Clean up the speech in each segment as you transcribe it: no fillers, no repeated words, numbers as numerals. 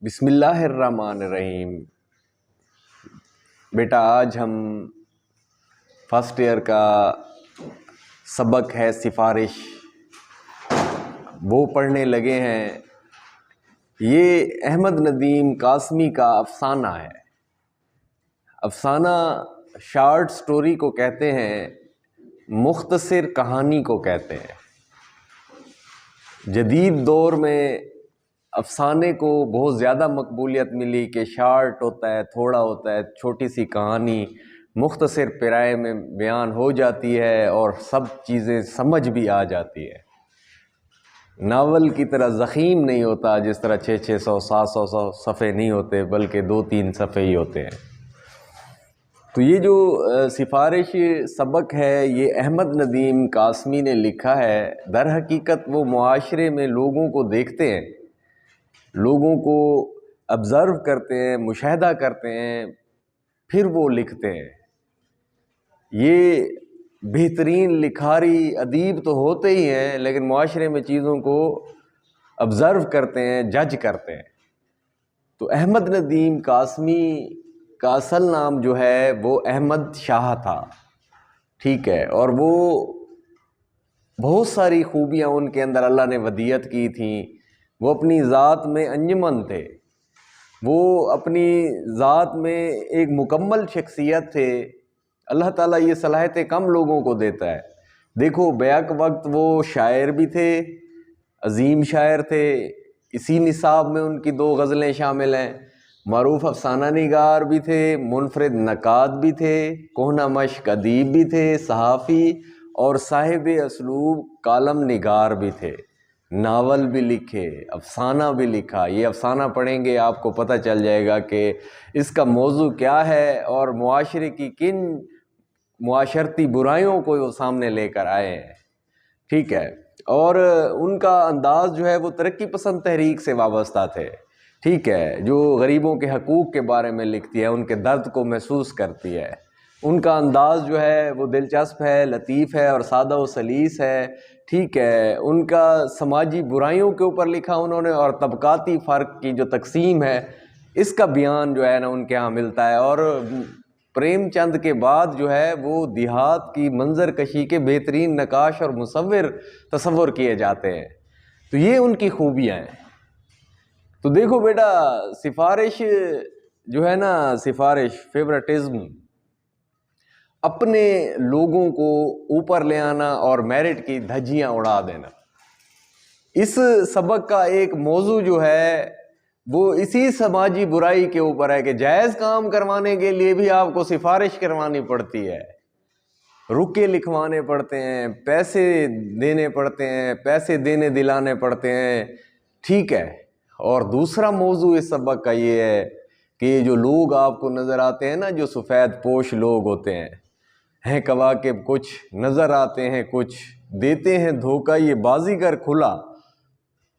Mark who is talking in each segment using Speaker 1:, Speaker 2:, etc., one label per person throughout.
Speaker 1: بسم اللہ الرحمن الرحیم۔ بیٹا آج ہم فرسٹ ایئر کا سبق ہے سفارش، وہ پڑھنے لگے ہیں۔ یہ احمد ندیم قاسمی کا افسانہ ہے۔ افسانہ شارٹ سٹوری کو کہتے ہیں، مختصر کہانی کو کہتے ہیں۔ جدید دور میں افسانے کو بہت زیادہ مقبولیت ملی کہ شارٹ ہوتا ہے، تھوڑا ہوتا ہے، چھوٹی سی کہانی مختصر پیرائے میں بیان ہو جاتی ہے اور سب چیزیں سمجھ بھی آ جاتی ہے۔ ناول کی طرح ضخیم نہیں ہوتا، جس طرح 600 700 صفحے نہیں ہوتے، بلکہ 2-3 صفحے ہی ہوتے ہیں۔ تو یہ جو سفارش سبق ہے، یہ احمد ندیم قاسمی نے لکھا ہے۔ در حقیقت وہ معاشرے میں لوگوں کو دیکھتے ہیں، لوگوں کو آبزرو کرتے ہیں، مشاہدہ کرتے ہیں، پھر وہ لکھتے ہیں۔ یہ بہترین لکھاری ادیب تو ہوتے ہی ہیں، لیکن معاشرے میں چیزوں کو آبزرو کرتے ہیں، جج کرتے ہیں۔ تو احمد ندیم قاسمی کا اصل نام جو ہے وہ احمد شاہ تھا، ٹھیک ہے، اور وہ بہت ساری خوبیاں ان کے اندر اللہ نے ودیعت کی تھیں۔ وہ اپنی ذات میں انجمن تھے، وہ اپنی ذات میں ایک مکمل شخصیت تھے۔ اللہ تعالیٰ یہ صلاحیتیں کم لوگوں کو دیتا ہے۔ دیکھو بیک وقت وہ شاعر بھی تھے، عظیم شاعر تھے۔ اسی نصاب میں ان کی 2 غزلیں شامل ہیں۔ معروف افسانہ نگار بھی تھے، منفرد نقاد بھی تھے، کہنہ مشق ادیب بھی تھے، صحافی اور صاحب اسلوب کالم نگار بھی تھے۔ ناول بھی لکھے، افسانہ بھی لکھا۔ یہ افسانہ پڑھیں گے آپ کو پتہ چل جائے گا کہ اس کا موضوع کیا ہے اور معاشرے کی کن معاشرتی برائیوں کو وہ سامنے لے کر آئے ہیں، ٹھیک ہے۔ اور ان کا انداز جو ہے وہ ترقی پسند تحریک سے وابستہ تھے، ٹھیک ہے، جو غریبوں کے حقوق کے بارے میں لکھتی ہے، ان کے درد کو محسوس کرتی ہے۔ ان کا انداز جو ہے وہ دلچسپ ہے، لطیف ہے اور سادہ و سلیس ہے، ٹھیک ہے۔ ان کا سماجی برائیوں کے اوپر لکھا انہوں نے، اور طبقاتی فرق کی جو تقسیم ہے اس کا بیان جو ہے نا ان کے ہاں ملتا ہے۔ اور پریم چند کے بعد جو ہے وہ دیہات کی منظر کشی کے بہترین نقاش اور مصور تصور کیے جاتے ہیں۔ تو یہ ان کی خوبیاں ہیں۔ تو دیکھو بیٹا، سفارش جو ہے نا، سفارش فیورٹزم، اپنے لوگوں کو اوپر لے آنا اور میرٹ کی دھجیاں اڑا دینا، اس سبق کا ایک موضوع جو ہے وہ اسی سماجی برائی کے اوپر ہے کہ جائز کام کروانے کے لیے بھی آپ کو سفارش کروانی پڑتی ہے، رکے لکھوانے پڑتے ہیں، پیسے دینے پڑتے ہیں، پیسے دینے دلانے پڑتے ہیں، ٹھیک ہے۔ اور دوسرا موضوع اس سبق کا یہ ہے کہ یہ جو لوگ آپ کو نظر آتے ہیں نا، جو سفید پوش لوگ ہوتے ہیں کواکب، کچھ نظر آتے ہیں، کچھ دیتے ہیں دھوکہ، یہ بازیگر کھلا،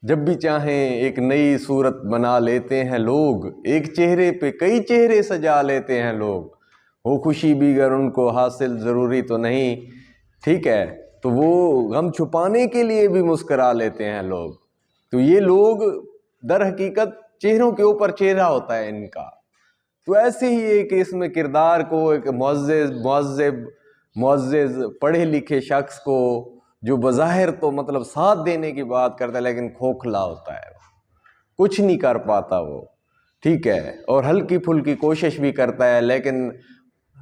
Speaker 1: جب بھی چاہیں ایک نئی صورت بنا لیتے ہیں لوگ، ایک چہرے پہ کئی چہرے سجا لیتے ہیں لوگ، وہ خوشی بھی گر ان کو حاصل ضروری تو نہیں، ٹھیک ہے، تو وہ غم چھپانے کے لیے بھی مسکرا لیتے ہیں لوگ۔ تو یہ لوگ در حقیقت چہروں کے اوپر چہرہ ہوتا ہے ان کا۔ تو ایسے ہی ایک اس میں کردار کو، ایک معزز پڑھے لکھے شخص کو، جو بظاہر تو مطلب ساتھ دینے کی بات کرتا ہے لیکن کھوکھلا ہوتا ہے، کچھ نہیں کر پاتا وہ، ٹھیک ہے، اور ہلکی پھلکی کوشش بھی کرتا ہے، لیکن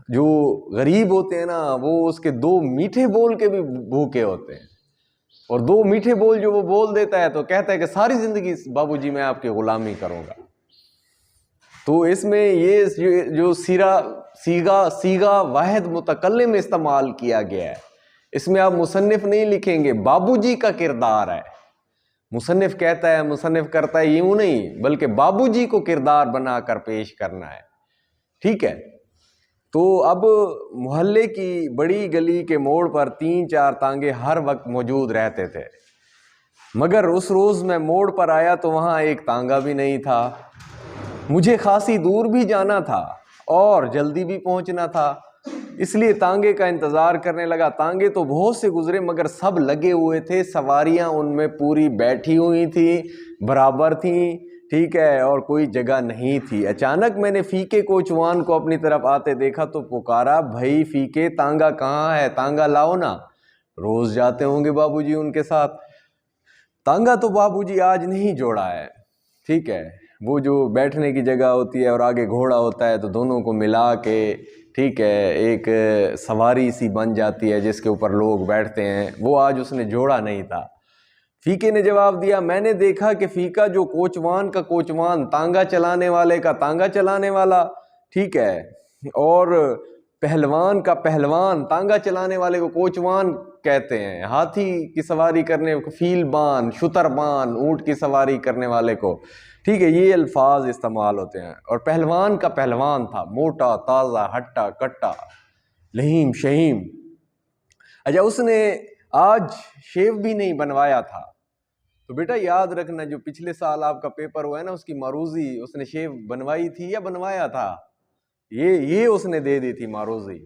Speaker 1: جو غریب ہوتے ہیں نا، وہ اس کے 2 میٹھے بول کے بھی بھوکے ہوتے ہیں، اور 2 میٹھے بول جو وہ بول دیتا ہے تو کہتا ہے کہ ساری زندگی بابو جی میں آپ کی غلامی کروں گا۔ تو اس میں یہ جو سیغہ واحد متکلم استعمال کیا گیا ہے، اس میں آپ مصنف نہیں لکھیں گے، بابو جی کا کردار ہے۔ مصنف کہتا ہے، مصنف کرتا ہے، یوں نہیں، بلکہ بابو جی کو کردار بنا کر پیش کرنا ہے، ٹھیک ہے۔ تو اب محلے کی بڑی گلی کے موڑ پر 3-4 تانگے ہر وقت موجود رہتے تھے، مگر اس روز میں موڑ پر آیا تو وہاں ایک تانگا بھی نہیں تھا۔ مجھے خاصی دور بھی جانا تھا اور جلدی بھی پہنچنا تھا، اس لیے تانگے کا انتظار کرنے لگا۔ تانگے تو بہت سے گزرے مگر سب لگے ہوئے تھے، سواریاں ان میں پوری بیٹھی ہوئی تھیں، برابر تھیں، ٹھیک ہے، اور کوئی جگہ نہیں تھی۔ اچانک میں نے فیکے کوچوان کو اپنی طرف آتے دیکھا تو پکارا، بھائی فیکے تانگا کہاں ہے، تانگا لاؤ نا۔ روز جاتے ہوں گے بابو جی ان کے ساتھ۔ تانگا تو بابو جی آج نہیں جوڑا ہے، ٹھیک ہے، وہ جو بیٹھنے کی جگہ ہوتی ہے اور آگے گھوڑا ہوتا ہے تو دونوں کو ملا کے، ٹھیک ہے، ایک سواری سی بن جاتی ہے جس کے اوپر لوگ بیٹھتے ہیں، وہ آج اس نے جوڑا نہیں تھا۔ فیکے نے جواب دیا، میں نے دیکھا کہ فیکا جو کوچوان کا کوچوان، تانگا چلانے والے کا تانگا چلانے والا، ٹھیک ہے، اور پہلوان کا پہلوان، تانگا چلانے والے کو کوچوان کہتے ہیں، ہاتھی کی سواری کرنے کو فیل بان، شتر بان، اونٹ کی سواری کرنے والے کو، ٹھیک ہے، یہ الفاظ استعمال ہوتے ہیں۔ اور پہلوان کا پہلوان تھا، موٹا تازہ ہٹا کٹا لہیم شہیم۔ اچھا، اس نے آج شیو بھی نہیں بنوایا تھا، تو بیٹا یاد رکھنا جو پچھلے سال آپ کا پیپر ہوا ہے نا، اس کی معروضی اس نے شیو بنوائی تھی یا بنوایا تھا؟ یہ اس نے دے دی تھی معروضی،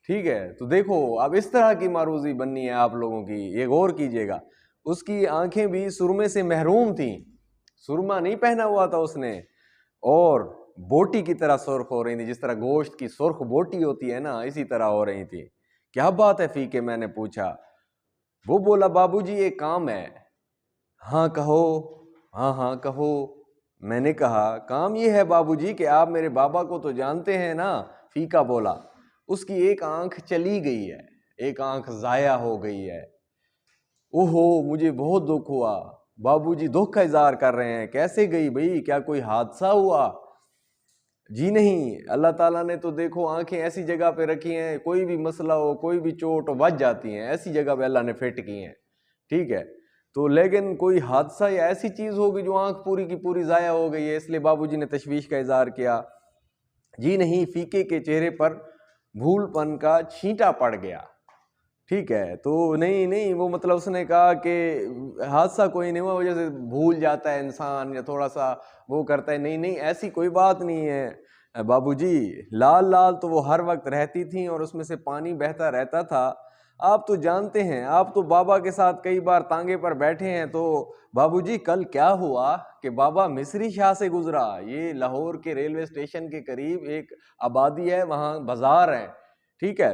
Speaker 1: ٹھیک ہے۔ تو دیکھو اب اس طرح کی معروضی بننی ہے آپ لوگوں کی، یہ غور کیجئے گا۔ اس کی آنکھیں بھی سرمے سے محروم تھیں، سرما نہیں پہنا ہوا تھا اس نے، اور بوٹی کی طرح سرخ ہو رہی تھی، جس طرح گوشت کی سرخ بوٹی ہوتی ہے نا، اسی طرح ہو رہی تھی۔ کیا بات ہے فیکے، میں نے پوچھا۔ وہ بولا، بابو جی ایک کام ہے۔ ہاں کہو، ہاں ہاں کہو۔ میں نے کہا کام یہ ہے بابو جی کہ آپ میرے بابا کو تو جانتے ہیں نا۔ فیکا بولا، اس کی ایک آنکھ چلی گئی ہے، ایک آنکھ ضائع ہو گئی ہے۔ اوہو، مجھے بہت دکھ ہوا۔ بابو جی دکھ کا اظہار کر رہے ہیں، کیسے گئی بھئی، کیا کوئی حادثہ ہوا؟ جی نہیں، اللہ تعالیٰ نے تو دیکھو آنکھیں ایسی جگہ پہ رکھی ہیں، کوئی بھی مسئلہ ہو، کوئی بھی چوٹ ہو، بچ جاتی ہیں، ایسی جگہ پہ اللہ نے فٹ کی ہیں، ٹھیک ہے۔ تو لیکن کوئی حادثہ یا ایسی چیز ہوگی جو آنکھ پوری کی پوری ضائع ہو گئی ہے، اس لیے بابو جی نے تشویش کا اظہار کیا۔ جی نہیں، فیکے کے چہرے پر بھول پن کا چھینٹا پڑ گیا، ٹھیک ہے۔ تو نہیں وہ مطلب اس نے کہا کہ حادثہ کوئی نہیں ہوا، وجہ سے بھول جاتا ہے انسان یا تھوڑا سا وہ کرتا ہے، نہیں ایسی کوئی بات نہیں ہے بابو جی۔ لال لال تو وہ ہر وقت رہتی تھیں اور اس میں سے پانی بہتا رہتا تھا۔ آپ تو جانتے ہیں، آپ تو بابا کے ساتھ کئی بار تانگے پر بیٹھے ہیں۔ تو بابو جی کل کیا ہوا کہ بابا مصری شاہ سے گزرا، یہ لاہور کے ریلوے اسٹیشن کے قریب ایک آبادی ہے، وہاں بازار ہے، ٹھیک ہے۔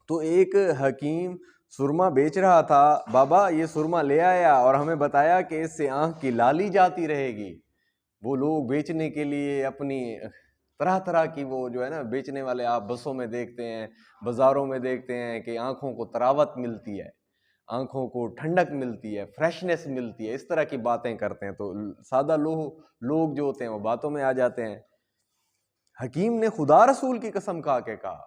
Speaker 1: تو ایک حکیم سرما بیچ رہا تھا، بابا یہ سرما لے آیا اور ہمیں بتایا کہ اس سے آنکھ کی لالی جاتی رہے گی۔ وہ لوگ بیچنے کے لیے اپنی طرح طرح کی، وہ جو ہے نا بیچنے والے، آپ بسوں میں دیکھتے ہیں، بازاروں میں دیکھتے ہیں کہ آنکھوں کو تراوت ملتی ہے، آنکھوں کو ٹھنڈک ملتی ہے، فریشنس ملتی ہے، اس طرح کی باتیں کرتے ہیں۔ تو سادہ لوگ جو ہوتے ہیں وہ باتوں میں آ جاتے ہیں۔ حکیم نے خدا رسول کی قسم کھا کے کہا،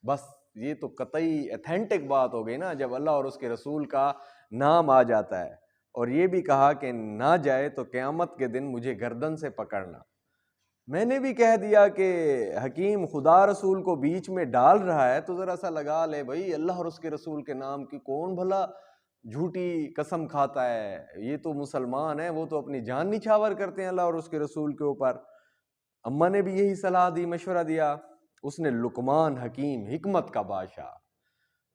Speaker 1: بس یہ تو قطعی ایتھینٹک بات ہو گئی نا، جب اللہ اور اس کے رسول کا نام آ جاتا ہے۔ اور یہ بھی کہا کہ نہ جائے تو قیامت کے دن مجھے گردن سے پکڑنا۔ میں نے بھی کہہ دیا کہ حکیم خدا رسول کو بیچ میں ڈال رہا ہے تو ذرا سا لگا لے بھائی، اللہ اور اس کے رسول کے نام کی کون بھلا جھوٹی قسم کھاتا ہے؟ یہ تو مسلمان ہیں، وہ تو اپنی جان نچھاور کرتے ہیں اللہ اور اس کے رسول کے اوپر۔ اماں نے بھی یہی صلاح دی، مشورہ دیا۔ اس نے لقمان حکیم، حکمت کا بادشاہ،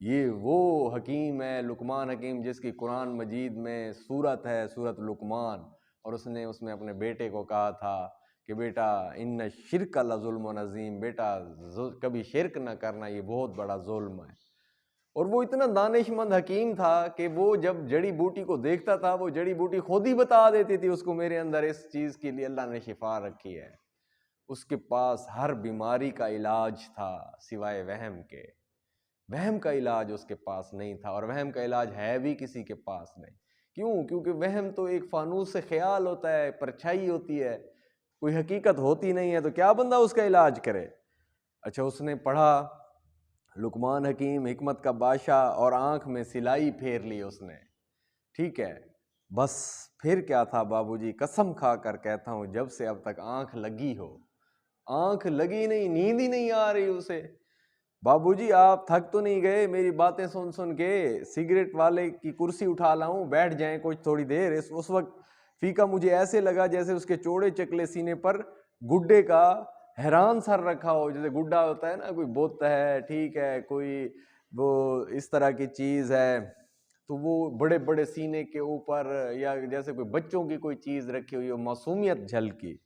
Speaker 1: یہ وہ حکیم ہے لقمان حکیم جس کی قرآن مجید میں سورت ہے، سورت لقمان، اور اس نے اس میں اپنے بیٹے کو کہا تھا کہ بیٹا ان شرک لظلم عظیم، بیٹا کبھی شرک نہ کرنا، یہ بہت بڑا ظلم ہے۔ اور وہ اتنا دانش مند حکیم تھا کہ وہ جب جڑی بوٹی کو دیکھتا تھا، وہ جڑی بوٹی خود ہی بتا دیتی تھی اس کو، میرے اندر اس چیز کے لیے اللہ نے شفا رکھی ہے۔ اس کے پاس ہر بیماری کا علاج تھا سوائے وہم کے۔ وہم کا علاج اس کے پاس نہیں تھا، اور وہم کا علاج ہے بھی کسی کے پاس نہیں۔ کیوں؟ کیونکہ وہم تو ایک فانوس سے خیال ہوتا ہے، پرچھائی ہوتی ہے، کوئی حقیقت ہوتی نہیں ہے، تو کیا بندہ اس کا علاج کرے؟ اچھا، اس نے پڑھا لقمان حکیم، حکمت کا بادشاہ، اور آنکھ میں سلائی پھیر لی اس نے، ٹھیک ہے۔ بس پھر کیا تھا بابو جی، قسم کھا کر کہتا ہوں، جب سے اب تک آنکھ لگی ہو، آنکھ لگی نہیں، نیند ہی نہیں آ رہی اسے۔ بابو جی آپ تھک تو نہیں گئے میری باتیں سن سن کے؟ سگریٹ والے کی کرسی اٹھا لاؤں، بیٹھ جائیں کچھ تھوڑی دیر۔ اس وقت فیکا مجھے ایسے لگا جیسے اس کے چوڑے چکلے سینے پر گڈے کا حیران سر رکھا ہو، جیسے گڈا ہوتا ہے نا، کوئی بت ہے، ٹھیک ہے، کوئی وہ اس طرح کی چیز ہے، تو وہ بڑے بڑے سینے کے اوپر یا جیسے کوئی بچوں کی کوئی چیز رکھی ہوئی ہو، معصومیت جھلکی۔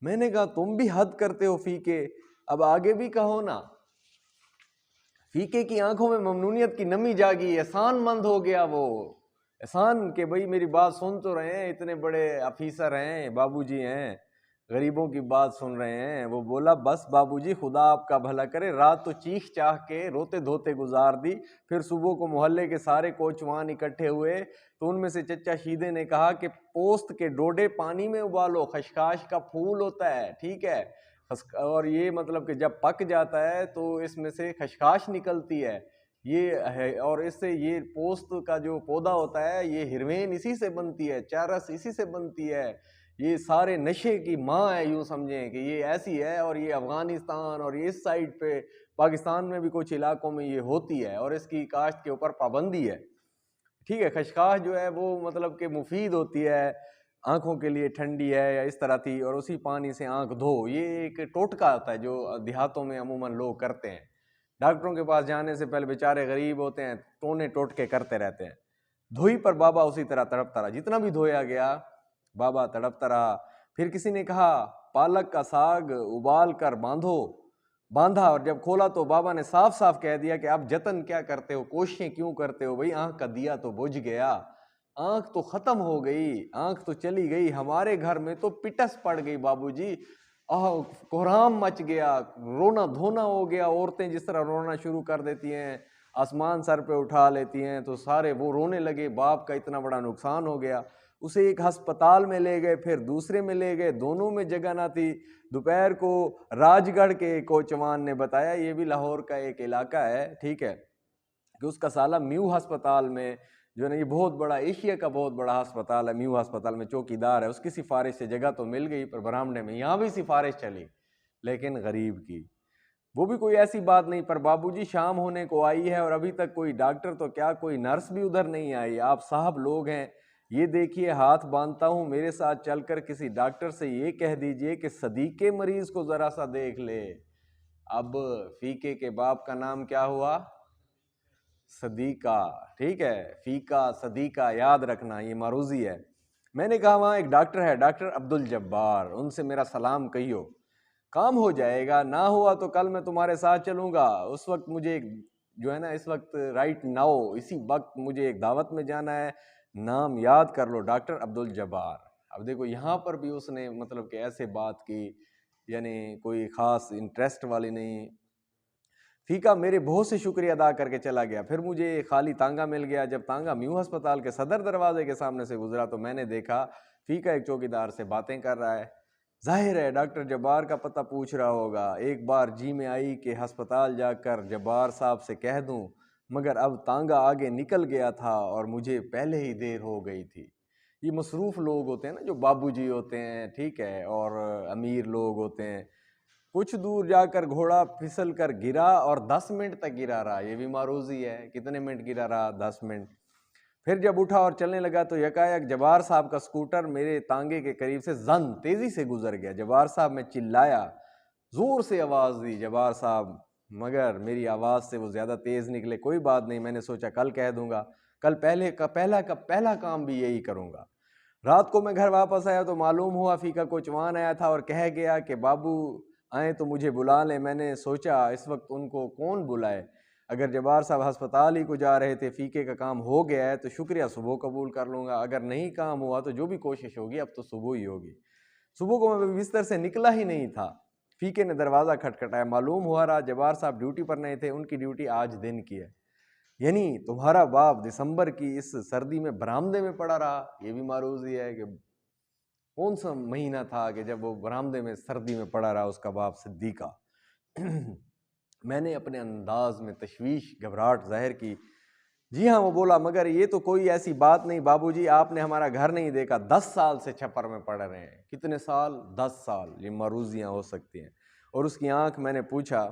Speaker 1: میں نے کہا تم بھی حد کرتے ہو فیقے، اب آگے بھی کہو نا۔ فیقے کی آنکھوں میں ممنونیت کی نمی جاگی، احسان مند ہو گیا وہ، احسان کہ بھئی میری بات سن تو رہے ہیں، اتنے بڑے افیسر ہیں، بابو جی ہیں، غریبوں کی بات سن رہے ہیں۔ وہ بولا بس بابو جی خدا آپ کا بھلا کرے، رات تو چیخ چاہ کے روتے دھوتے گزار دی، پھر صبح کو محلے کے سارے کوچوان اکٹھے ہوئے تو ان میں سے چچا شیدے نے کہا کہ پوست کے ڈوڈے پانی میں ابالو، خشخاش کا پھول ہوتا ہے، ٹھیک ہے، اور یہ مطلب کہ جب پک جاتا ہے تو اس میں سے خشخاش نکلتی ہے، یہ ہے، اور اس سے یہ پوست کا جو پودا ہوتا ہے یہ ہیروین اسی سے بنتی ہے، چرس اسی سے بنتی ہے، یہ سارے نشے کی ماں ہے، یوں سمجھیں کہ یہ ایسی ہے، اور یہ افغانستان اور اس سائڈ پہ پاکستان میں بھی کچھ علاقوں میں یہ ہوتی ہے، اور اس کی کاشت کے اوپر پابندی ہے، ٹھیک ہے۔ خشخاش جو ہے وہ مطلب کہ مفید ہوتی ہے، آنکھوں کے لیے ٹھنڈی ہے یا اس طرح تھی، اور اسی پانی سے آنکھ دھو، یہ ایک ٹوٹکا ہوتا ہے جو دیہاتوں میں عموماً لوگ کرتے ہیں، ڈاکٹروں کے پاس جانے سے پہلے بیچارے غریب ہوتے ہیں، ٹونے ٹوٹکے کرتے رہتے ہیں۔ دھوئی پر بابا اسی طرح تڑپتا رہا، جتنا بھی دھویا گیا بابا تڑپتا رہا۔ پھر کسی نے کہا پالک کا ساگ ابال کر باندھا، اور جب کھولا تو بابا نے صاف صاف کہہ دیا کہ اب جتن کیا کرتے ہو، کوششیں کیوں کرتے ہو، بھئی آنکھ کا دیا تو بجھ گیا، آنکھ تو ختم ہو گئی، آنکھ تو چلی گئی، ہمارے گھر میں تو پٹس پڑ گئی بابو جی، کوہرام مچ گیا، رونا دھونا ہو گیا، عورتیں جس طرح رونا شروع کر دیتی ہیں، آسمان سر پہ اٹھا لیتی ہیں، تو سارے وہ رونے لگے، باپ کا اتنا بڑا نقصان ہو گیا۔ اسے ایک ہسپتال میں لے گئے، پھر دوسرے میں لے گئے، دونوں میں جگہ نہ تھی۔ دوپہر کو راج گڑھ کے کوچوان نے بتایا، یہ بھی لاہور کا ایک علاقہ ہے، ٹھیک ہے، کہ اس کا سالہ میو ہسپتال میں جو ہے نا، یہ بہت بڑا ایشیا کا بہت بڑا ہسپتال ہے، میو ہسپتال میں چوکیدار ہے، اس کی سفارش سے جگہ تو مل گئی، پر برہمنے میں یہاں بھی سفارش چلی، لیکن غریب کی، وہ بھی کوئی ایسی بات نہیں۔ پر بابو جی شام ہونے کو آئی ہے اور ابھی تک کوئی ڈاکٹر تو کیا کوئی نرس بھی ادھر نہیں آئی، آپ صاحب لوگ ہیں، یہ دیکھیے ہاتھ باندھتا ہوں، میرے ساتھ چل کر کسی ڈاکٹر سے یہ کہہ دیجئے کہ صدیق کے مریض کو ذرا سا دیکھ لے۔ اب فیقے کے باپ کا نام کیا ہوا؟ صدیقہ، ٹھیک ہے، فیقہ صدیقہ یاد رکھنا، یہ معروضی ہے۔ میں نے کہا وہاں ایک ڈاکٹر ہے، ڈاکٹر عبدالجبار، ان سے میرا سلام کہیو، کام ہو جائے گا، نہ ہوا تو کل میں تمہارے ساتھ چلوں گا، اس وقت مجھے ایک جو ہے نا، اس وقت رائٹ ناؤ اسی وقت مجھے ایک دعوت میں جانا ہے، نام یاد کر لو، ڈاکٹر عبدالجبار۔ اب دیکھو یہاں پر بھی اس نے مطلب کہ ایسے بات کی، یعنی کوئی خاص انٹرسٹ والی نہیں۔ فیقہ میرے بہت سے شکریہ ادا کر کے چلا گیا، پھر مجھے خالی تانگا مل گیا، جب تانگا میو ہسپتال کے صدر دروازے کے سامنے سے گزرا تو میں نے دیکھا فیقہ ایک چوکیدار سے باتیں کر رہا ہے، ظاہر ہے ڈاکٹر جبار کا پتہ پوچھ رہا ہوگا۔ ایک بار جی میں آئی کہ ہسپتال جا کر جبار صاحب سے کہہ دوں، مگر اب تانگا آگے نکل گیا تھا اور مجھے پہلے ہی دیر ہو گئی تھی۔ یہ مصروف لوگ ہوتے ہیں نا، جو بابو جی ہوتے ہیں، ٹھیک ہے، اور امیر لوگ ہوتے ہیں، کچھ دور جا کر گھوڑا پھسل کر گرا اور 10 منٹ تک گرا رہا، یہ بھی معروضی ہے، کتنے منٹ گرا رہا؟ 10 منٹ۔ پھر جب اٹھا اور چلنے لگا تو یکایک جبار صاحب کا سکوٹر میرے تانگے کے قریب سے تیزی سے گزر گیا۔ جبار صاحب میں چلایا، زور سے آواز دی جبار صاحب، مگر میری آواز سے وہ زیادہ تیز نکلے۔ کوئی بات نہیں، میں نے سوچا کل کہہ دوں گا، کل پہلا کام بھی یہی کروں گا۔ رات کو میں گھر واپس آیا تو معلوم ہوا فیقہ کوچوان آیا تھا اور کہہ گیا کہ بابو آئیں تو مجھے بلا لیں۔ میں نے سوچا اس وقت ان کو کون بلائے، اگر جبار صاحب ہسپتال ہی کو جا رہے تھے، فیقے کا کام ہو گیا ہے تو شکریہ، صبح قبول کر لوں گا، اگر نہیں کام ہوا تو جو بھی کوشش ہوگی اب تو صبح ہی ہوگی۔ صبح کو میں بستر سے نکلا ہی نہیں تھا، فیقے نے دروازہ کھٹکھٹایا، معلوم ہوا رہا جبار صاحب ڈیوٹی پر نہیں تھے، ان کی ڈیوٹی آج دن کی ہے، یعنی تمہارا باپ دسمبر کی اس سردی میں برآمدے میں پڑا رہا۔ یہ بھی معروضی ہے کہ کون سا مہینہ تھا کہ جب وہ برآمدے میں سردی میں پڑا رہا اس کا باپ صدیقہ۔ میں نے اپنے انداز میں تشویش گھبراہٹ ظاہر کی۔ جی ہاں، وہ بولا، مگر یہ تو کوئی ایسی بات نہیں بابو جی، آپ نے ہمارا گھر نہیں دیکھا، 10 سال سے چھپر میں پڑ رہے ہیں۔ کتنے سال؟ 10 سال، یہ معروضیاں ہو سکتی ہیں۔ اور اس کی آنکھ، میں نے پوچھا،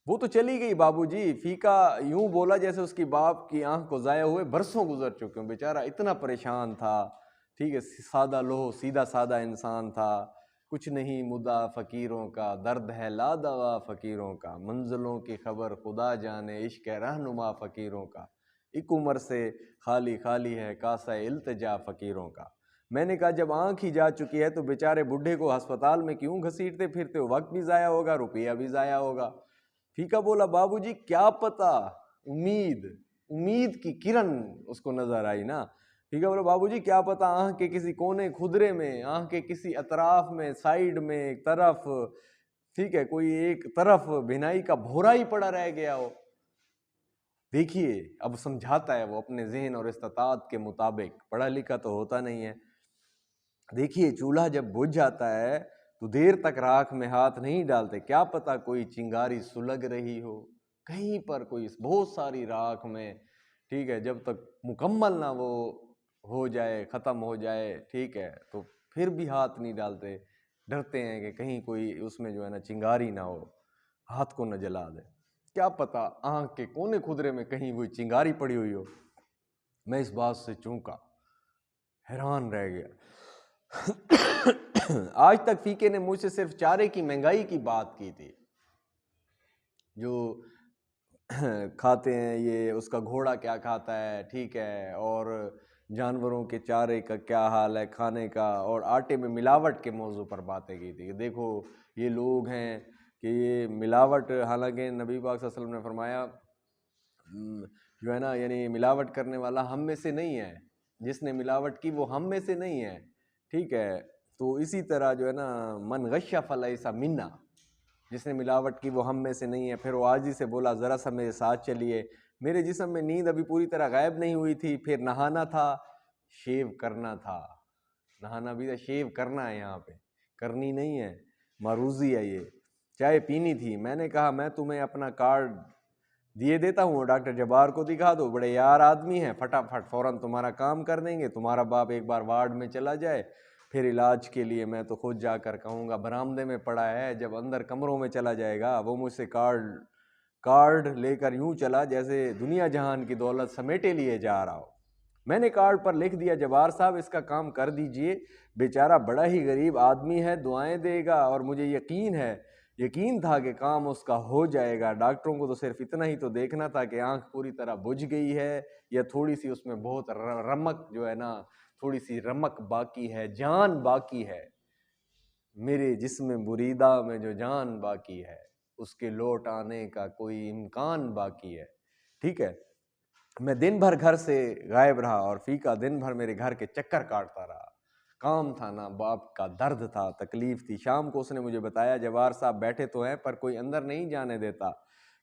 Speaker 1: وہ تو چلی گئی بابو جی۔ فیقہ یوں بولا جیسے اس کی باپ کی آنکھ کو ضائع ہوئے برسوں گزر چکے ہوں، بیچارہ اتنا پریشان تھا، ٹھیک ہے، سادہ لوہ سیدھا سادہ انسان تھا، کچھ نہیں مدعا فقیروں کا، درد ہے لا دوا فقیروں کا، منزلوں کی خبر خدا جانے، عشق ہے رہنما فقیروں کا۔ ایک عمر سے خالی خالی ہے کاسہ التجا فقیروں کا۔ میں نے کہا جب آنکھ ہی جا چکی ہے تو بیچارے بڈھے کو ہسپتال میں کیوں گھسیٹتے پھرتے ہو، وقت بھی ضائع ہوگا، روپیہ بھی ضائع ہوگا۔ فیکا بولا بابو جی کیا پتہ، امید کی کرن اس کو نظر آئی نا۔ فیکا بولا بابو جی کیا پتہ آنکھ کے کسی کونے خدرے میں، آنکھ کے کسی اطراف میں، سائیڈ میں ایک طرف، ٹھیک ہے، کوئی ایک طرف بینائی کا بھورا ہی پڑا رہ گیا ہو۔ دیکھیے اب سمجھاتا ہے وہ اپنے ذہن اور استطاعت کے مطابق، پڑھا لکھا تو ہوتا نہیں ہے۔ دیکھیے چولہا جب بجھ جاتا ہے تو دیر تک راکھ میں ہاتھ نہیں ڈالتے، کیا پتہ کوئی چنگاری سلگ رہی ہو کہیں پر، کوئی بہت ساری راکھ میں، ٹھیک ہے، جب تک مکمل نہ وہ ہو جائے، ختم ہو جائے، ٹھیک ہے، تو پھر بھی ہاتھ نہیں ڈالتے، ڈرتے ہیں کہ کہیں کوئی اس میں جو ہے نا چنگاری نہ ہو، ہاتھ کو نہ جلا دے۔ کیا پتہ آنکھ کے کونے خدرے میں کہیں وہ چنگاری پڑی ہوئی ہو۔ میں اس بات سے چونکا، حیران رہ گیا۔ آج تک فیکے نے مجھ سے صرف چارے کی مہنگائی کی بات کی تھی، جو کھاتے ہیں یہ، اس کا گھوڑا کیا کھاتا ہے، ٹھیک ہے، اور جانوروں کے چارے کا کیا حال ہے کھانے کا، اور آٹے میں ملاوٹ کے موضوع پر باتیں کی تھی کہ دیکھو یہ لوگ ہیں کہ یہ ملاوٹ، حالانکہ نبی پاک صلی اللہ علیہ وسلم نے فرمایا جو ہے نا، یعنی ملاوٹ کرنے والا ہم میں سے نہیں ہے، جس نے ملاوٹ کی وہ ہم میں سے نہیں ہے، ٹھیک ہے۔ تو اسی طرح جو ہے نا من غش فلیس منا، جس نے ملاوٹ کی وہ ہم میں سے نہیں ہے۔ پھر وہ عاجزی سے بولا ذرا سا میرے ساتھ چلیے، میرے جسم میں نیند ابھی پوری طرح غائب نہیں ہوئی تھی، پھر نہانا تھا، شیو کرنا تھا، نہانا بھی تھا، شیو کرنا ہے، یہاں پہ کرنی نہیں ہے، معروضی ہے یہ، چائے پینی تھی۔ میں نے کہا میں تمہیں اپنا کارڈ دیے دیتا ہوں، ڈاکٹر جبار کو دکھا دو، بڑے یار آدمی ہیں، فٹافٹ فوراً تمہارا کام کر دیں گے۔ تمہارا باپ ایک بار وارڈ میں چلا جائے، پھر علاج کے لیے میں تو خود جا کر کہوں گا، برآمدے میں پڑا ہے، جب اندر کمروں میں چلا جائے گا وہ مجھ سے کارڈ لے کر یوں چلا جیسے دنیا جہان کی دولت سمیٹے لیے جا رہا ہو۔ میں نے کارڈ پر لکھ دیا جبار صاحب اس کا کام کر دیجئے، بیچارہ بڑا ہی غریب آدمی ہے، دعائیں دے گا، اور مجھے یقین تھا کہ کام اس کا ہو جائے گا۔ ڈاکٹروں کو تو صرف اتنا ہی تو دیکھنا تھا کہ آنکھ پوری طرح بجھ گئی ہے یا تھوڑی سی اس میں بہت رمق جو ہے نا، تھوڑی سی رمق باقی ہے، جان باقی ہے، میرے جسم بریدہ میں جو جان باقی ہے اس کے لوٹ آنے کا کوئی امکان باقی ہے، ٹھیک ہے۔ میں دن بھر گھر سے غائب رہا اور فیکا دن بھر میرے گھر کے چکر کاٹتا رہا۔ کام تھا نا، باپ کا درد تھا، تکلیف تھی۔ شام کو اس نے مجھے بتایا جوار صاحب بیٹھے تو ہیں پر کوئی اندر نہیں جانے دیتا،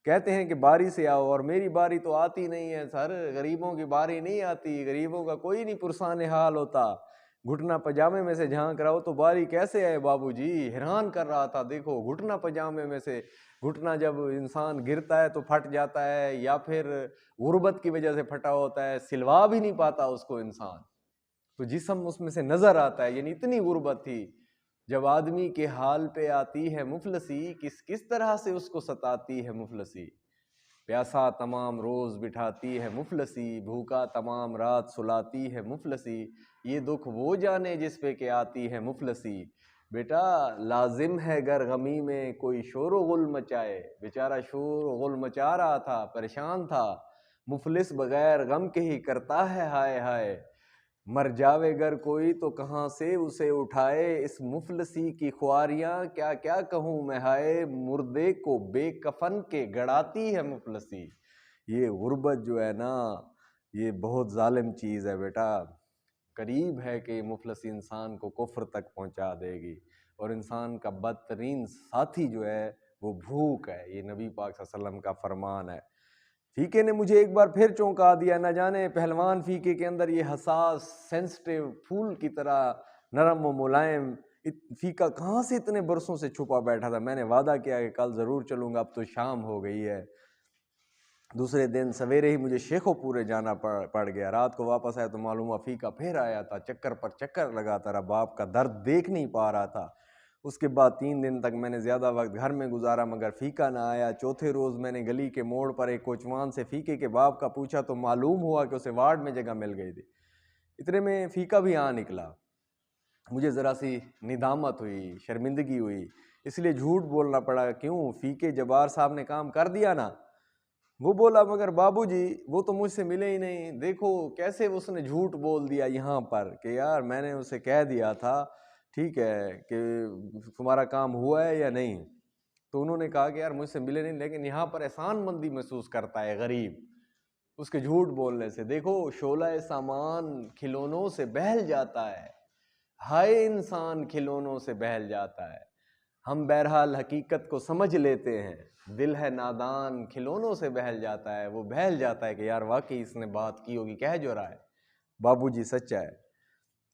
Speaker 1: کہتے ہیں کہ باری سے آؤ، اور میری باری تو آتی نہیں ہے سر، غریبوں کی باری نہیں آتی، غریبوں کا کوئی نہیں پرسان حال ہوتا۔ گھٹنا پجامے میں سے جھانک رہا ہو تو باری کیسے ہے بابو جی، حیران کر رہا تھا۔ دیکھو گھٹنا پجامے میں سے، گھٹنا جب انسان گرتا ہے تو پھٹ جاتا ہے، یا پھر غربت کی وجہ سے پھٹا ہوتا ہے، سلوا بھی نہیں پاتا اس کو انسان، تو جسم اس میں سے نظر آتا ہے، یعنی اتنی غربت تھی۔ جب آدمی کے حال پہ آتی ہے مفلسی، کس طرح سے اس کو ستاتی ہے مفلسی، پیاسا تمام روز بٹھاتی ہے مفلسی، بھوکا تمام رات سلاتی ہے مفلسی، یہ دکھ وہ جانے جس پہ کہ آتی ہے مفلسی۔ بیٹا لازم ہے گر غمی میں کوئی شور و غل مچائے، بیچارہ شور و غل مچا رہا تھا، پریشان تھا، مفلس بغیر غم کے ہی کرتا ہے ہائے ہائے، مر جاوے گر کوئی تو کہاں سے اسے اٹھائے، اس مفلسی کی خواریاں کیا کیا کہوں میں ہائے، مردے کو بے کفن کے گڑاتی ہے مفلسی۔ یہ غربت جو ہے نا یہ بہت ظالم چیز ہے بیٹا، قریب ہے کہ مفلسی انسان کو کفر تک پہنچا دے گی، اور انسان کا بدترین ساتھی جو ہے وہ بھوک ہے، یہ نبی پاک صلی اللہ علیہ وسلم کا فرمان ہے۔ فیکے نے مجھے ایک بار پھر چونکا دیا، نہ جانے پہلوان فیکے کے اندر یہ حساس سینسٹیو پھول کی طرح نرم و ملائم فیکا کہاں سے اتنے برسوں سے چھپا بیٹھا تھا۔ میں نے وعدہ کیا کہ کل ضرور چلوں گا، اب تو شام ہو گئی ہے۔ دوسرے دن سویرے ہی مجھے شیخو پورے جانا پڑ گیا، رات کو واپس آیا تو معلوم ہوا فیکا پھر آیا تھا، چکر پر چکر لگاتا رہا، باپ کا درد دیکھ نہیں پا رہا تھا۔ اس کے بعد 3 دن تک میں نے زیادہ وقت گھر میں گزارا مگر فیکا نہ آیا۔ چوتھے روز میں نے گلی کے موڑ پر ایک کوچوان سے فیکے کے باپ کا پوچھا تو معلوم ہوا کہ اسے وارڈ میں جگہ مل گئی تھی۔ اتنے میں فیکا بھی نکلا، مجھے ذرا سی ندامت ہوئی، شرمندگی ہوئی، اس لیے جھوٹ بولنا پڑا۔ کیوں؟ فیکے جبار صاحب نے کام کر دیا نا، وہ بولا مگر بابو جی وہ تو مجھ سے ملے ہی نہیں، دیکھو کیسے اس نے جھوٹ بول دیا یہاں پر کہ یار میں نے اسے کہہ دیا تھا ٹھیک ہے کہ تمہارا کام ہوا ہے یا نہیں. تو انہوں نے کہا کہ یار مجھ سے ملے نہیں، لیکن یہاں پر احسان مندی محسوس کرتا ہے غریب اس کے جھوٹ بولنے سے. دیکھو شعلہ سامان کھلونوں سے بہل جاتا ہے، ہائے انسان کھلونوں سے بہل جاتا ہے. ہم بہرحال حقیقت کو سمجھ لیتے ہیں، دل ہے نادان کھلونوں سے بہل جاتا ہے. وہ بہل جاتا ہے کہ یار واقعی اس نے بات کی ہوگی، کہہ جو رہا ہے بابو جی سچا ہے.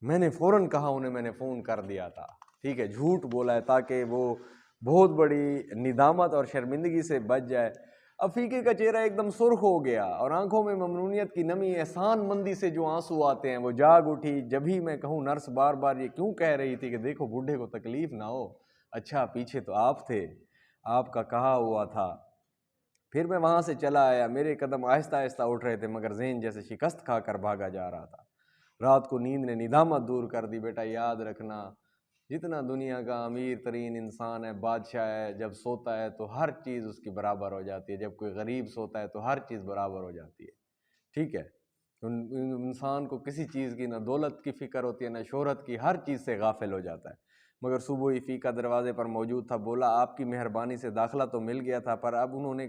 Speaker 1: میں نے فوراً کہا انہیں میں نے فون کر دیا تھا، ٹھیک ہے جھوٹ بولا ہے تاکہ وہ بہت بڑی ندامت اور شرمندگی سے بچ جائے. اب فیقے کا چہرہ ایک دم سرخ ہو گیا اور آنکھوں میں ممنونیت کی نمی، احسان مندی سے جو آنسو آتے ہیں. وہ جاگ اٹھی. جب ہی میں کہوں نرس بار بار یہ کیوں کہہ رہی تھی کہ دیکھو بوڑھے کو تکلیف نہ ہو، اچھا پیچھے تو آپ تھے، آپ کا کہا ہوا تھا. پھر میں وہاں سے چلا آیا، میرے قدم آہستہ آہستہ اٹھ رہے تھے مگر ذہن جیسے شکست کھا کر بھاگا جا رہا تھا. رات کو نیند نے ندامت دور کر دی. بیٹا یاد رکھنا، جتنا دنیا کا امیر ترین انسان ہے، بادشاہ ہے، جب سوتا ہے تو ہر چیز اس کی برابر ہو جاتی ہے. جب کوئی غریب سوتا ہے تو ہر چیز برابر ہو جاتی ہے. ٹھیک ہے، انسان کو کسی چیز کی نہ دولت کی فکر ہوتی ہے نہ شہرت کی، ہر چیز سے غافل ہو جاتا ہے. مگر صبح ہی فیقہ دروازے پر موجود تھا. بولا آپ کی مہربانی سے داخلہ تو مل گیا تھا، پر اب انہوں نے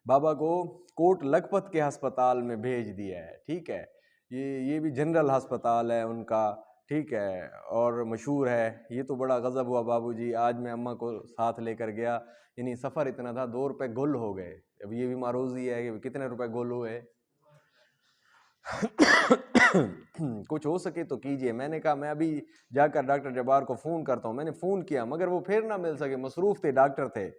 Speaker 1: بابا کو کوٹ لکھپت کے ہسپتال میں بھیج دیا ہے. ٹھیک ہے، یہ بھی جنرل ہسپتال ہے ان کا، ٹھیک ہے، اور مشہور ہے. یہ تو بڑا غضب ہوا بابو جی. آج میں اماں کو ساتھ لے کر گیا، یعنی سفر اتنا تھا 2 روپے گل ہو گئے. اب یہ بھی معروضی ہے کہ کتنے روپے گل ہوئے. کچھ ہو سکے تو کیجئے. میں نے کہا میں ابھی جا کر ڈاکٹر جبار کو فون کرتا ہوں. میں نے فون کیا مگر وہ پھر نہ مل سکے، مصروف تھے، ڈاکٹر تھے.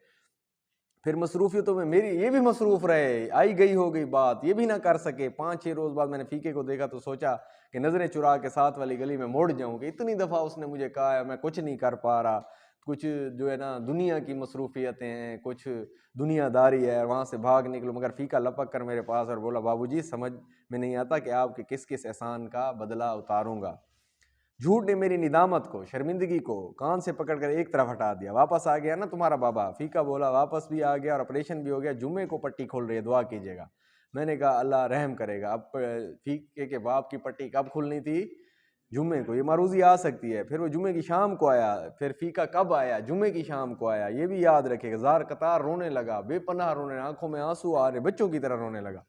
Speaker 1: پھر مصروفیتوں میں میری یہ بھی مصروف رہے، آئی گئی ہو گئی بات، یہ بھی نہ کر سکے. 5-6 روز بعد میں نے فیقے کو دیکھا تو سوچا کہ نظریں چرا کے ساتھ والی گلی میں موڑ جاؤں کہ اتنی دفعہ اس نے مجھے کہا ہے میں کچھ نہیں کر پا رہا. کچھ جو ہے نا دنیا کی مصروفیتیں ہیں، کچھ دنیا داری ہے، وہاں سے بھاگ نکلو. مگر فیقہ لپک کر میرے پاس اور بولا بابو جی سمجھ میں نہیں آتا کہ آپ کے کس کس احسان کا بدلہ اتاروں گا. جھوٹ نے میری ندامت کو، شرمندگی کو کان سے پکڑ کر ایک طرف ہٹا دیا. واپس آ گیا نا تمہارا بابا؟ فیقہ بولا واپس بھی آ گیا اور آپریشن بھی ہو گیا. جمعے کو پٹی کھول رہی ہے، دعا کیجیے گا. میں نے کہا اللہ رحم کرے گا. اب فیقے کے باپ کی پٹی کب کھلنی تھی؟ جمعے کو. یہ معروضی آ سکتی ہے. پھر وہ جمعے کی شام کو آیا. پھر فیقہ کب آیا؟ جمعے کی شام کو آیا. یہ بھی یاد رکھے گا. زار قطار رونے لگا، بے پناہ رونے، آنکھوں میں آنسو آ رہے، بچوں کی طرح رونے لگا.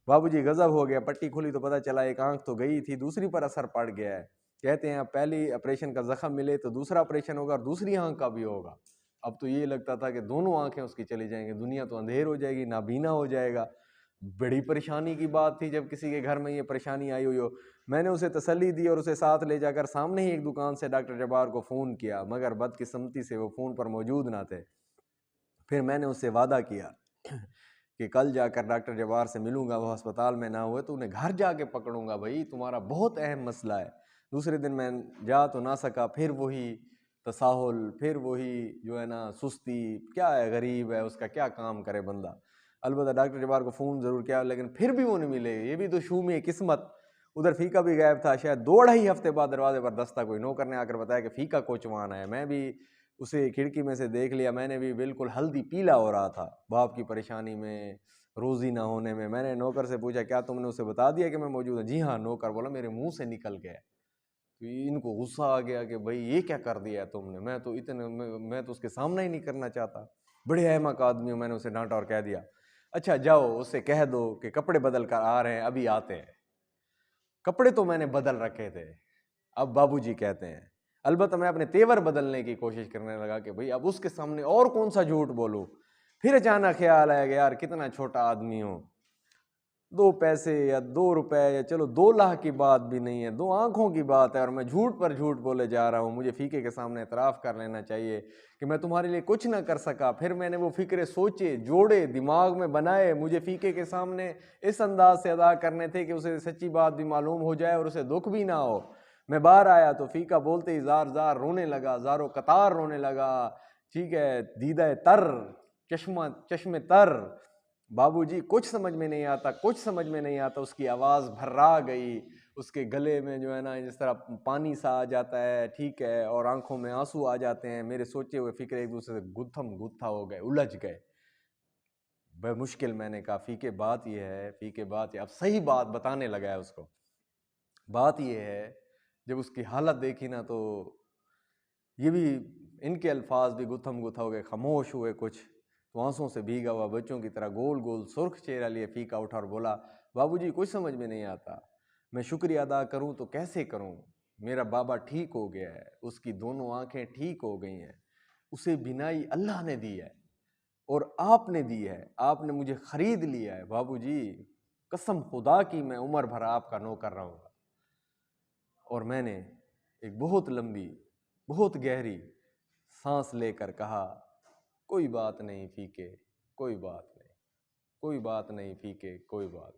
Speaker 1: بابو جی غضب ہو گیا. پٹی کھلی تو پتہ چلا ایک آنکھ تو گئی تھی، دوسری پر اثر پڑ گیا ہے. کہتے ہیں اب پہلی آپریشن کا زخم ملے تو دوسرا آپریشن ہوگا اور دوسری آنکھ کا بھی ہوگا. اب تو یہ لگتا تھا کہ دونوں آنکھیں اس کی چلی جائیں گی، دنیا تو اندھیر ہو جائے گی، نابینا ہو جائے گا. بڑی پریشانی کی بات تھی جب کسی کے گھر میں یہ پریشانی آئی ہوئی ہو. میں نے اسے تسلی دی اور اسے ساتھ لے جا کر سامنے ہی ایک دکان سے ڈاکٹر جبار کو فون کیا، مگر بدقسمتی سے وہ فون پر موجود نہ تھے. پھر میں نے اس سے وعدہ کیا کہ کل جا کر ڈاکٹر جبار سے ملوں گا. وہ ہسپتال میں نہ ہوئے تو انہیں گھر جا کے پکڑوں گا. بھائی تمہارا بہت اہم مسئلہ ہے. دوسرے دن میں جا تو نہ سکا. پھر وہی تساہل، پھر وہی جو ہے نا سستی. کیا ہے غریب ہے، اس کا کیا کام کرے بندہ. البتہ ڈاکٹر جبار کو فون ضرور کیا لیکن پھر بھی وہ نہیں ملے. یہ بھی تو شوم قسمت. ادھر فیقہ بھی غائب تھا. شاید 2-2.5 ہفتے بعد دروازے پر دستہ کوئی نوکر نے آ کر بتایا کہ فیقہ کوچوان ہے. میں بھی اسے کھڑکی میں سے دیکھ لیا. میں نے بھی بالکل ہلدی پیلا ہو رہا تھا باپ کی پریشانی میں، روزی نہ ہونے میں. میں نے نوکر سے پوچھا کیا تم نے اسے بتا دیا کہ میں موجود ہوں؟ جی ہاں. نوکر بولا میرے منہ سے نکل گیا. تو ان کو غصہ آ گیا کہ بھائی یہ کیا کر دیا تم نے، میں تو اس کے سامنا ہی نہیں کرنا چاہتا. بڑے احمق آدمی ہوں. میں نے اسے ڈانٹا اور کہہ دیا اچھا جاؤ اس سے کہہ دو کہ کپڑے بدل کر آ رہے ہیں، ابھی آتے ہیں. کپڑے تو میں نے بدل رکھے تھے، اب بابو جی کہتے ہیں. البتہ میں اپنے تیور بدلنے کی کوشش کرنے لگا کہ بھئی اب اس کے سامنے اور کون سا جھوٹ بولوں. پھر اچانک خیال آیا کہ یار کتنا چھوٹا آدمی ہوں. 2 پیسے یا 2 روپے یا چلو 2 لاکھ کی بات بھی نہیں ہے، 2 آنکھوں کی بات ہے اور میں جھوٹ پر جھوٹ بولے جا رہا ہوں. مجھے فیقے کے سامنے اعتراف کر لینا چاہیے کہ میں تمہارے لیے کچھ نہ کر سکا. پھر میں نے وہ فکرے سوچے، جوڑے، دماغ میں بنائے. مجھے فیقے کے سامنے اس انداز سے ادا کرنے تھے کہ اسے سچی بات بھی معلوم ہو جائے اور اسے دکھ بھی نہ ہو. میں باہر آیا تو فیقہ بولتے ہی زار زار رونے لگا، زارو قطار رونے لگا. ٹھیک ہے، دیدہ تر، چشم تر. بابو جی کچھ سمجھ میں نہیں آتا، کچھ سمجھ میں نہیں آتا. اس کی آواز بھرا گئی، اس کے گلے میں جو ہے نا جس طرح پانی سا آ جاتا ہے، ٹھیک ہے، اور آنکھوں میں آنسو آ جاتے ہیں. میرے سوچے ہوئے فکر ایک دوسرے سے گتھم گتھا ہو گئے، الجھ گئے. بمشکل میں نے کہا فیکے بات یہ ہے، فیکے بات یہ، اب صحیح بات بتانے لگا ہے اس کو. بات یہ ہے جب اس کی حالت دیکھی نا تو یہ بھی ان کے الفاظ بھی گتھم گتھا ہو گئے، خاموش ہوئے کچھ. تو آنسوں سے بھیگا ہوا بچوں کی طرح گول گول سرخ چہرہ لیے فیکا اٹھا اور بولا بابو جی کچھ سمجھ میں نہیں آتا، میں شکریہ ادا کروں تو کیسے کروں؟ میرا بابا ٹھیک ہو گیا ہے، اس کی دونوں آنکھیں ٹھیک ہو گئی ہیں، اسے بینائی اللہ نے دی ہے اور آپ نے دی ہے، آپ نے مجھے خرید لیا ہے بابو جی، قسم خدا کی میں عمر بھر آپ کا نوکر رہوں گا. اور میں نے ایک بہت لمبی بہت گہری سانس لے کر کہا کوئی بات نہیں فیکے، کوئی بات نہیں، کوئی بات نہیں فیکے، کوئی بات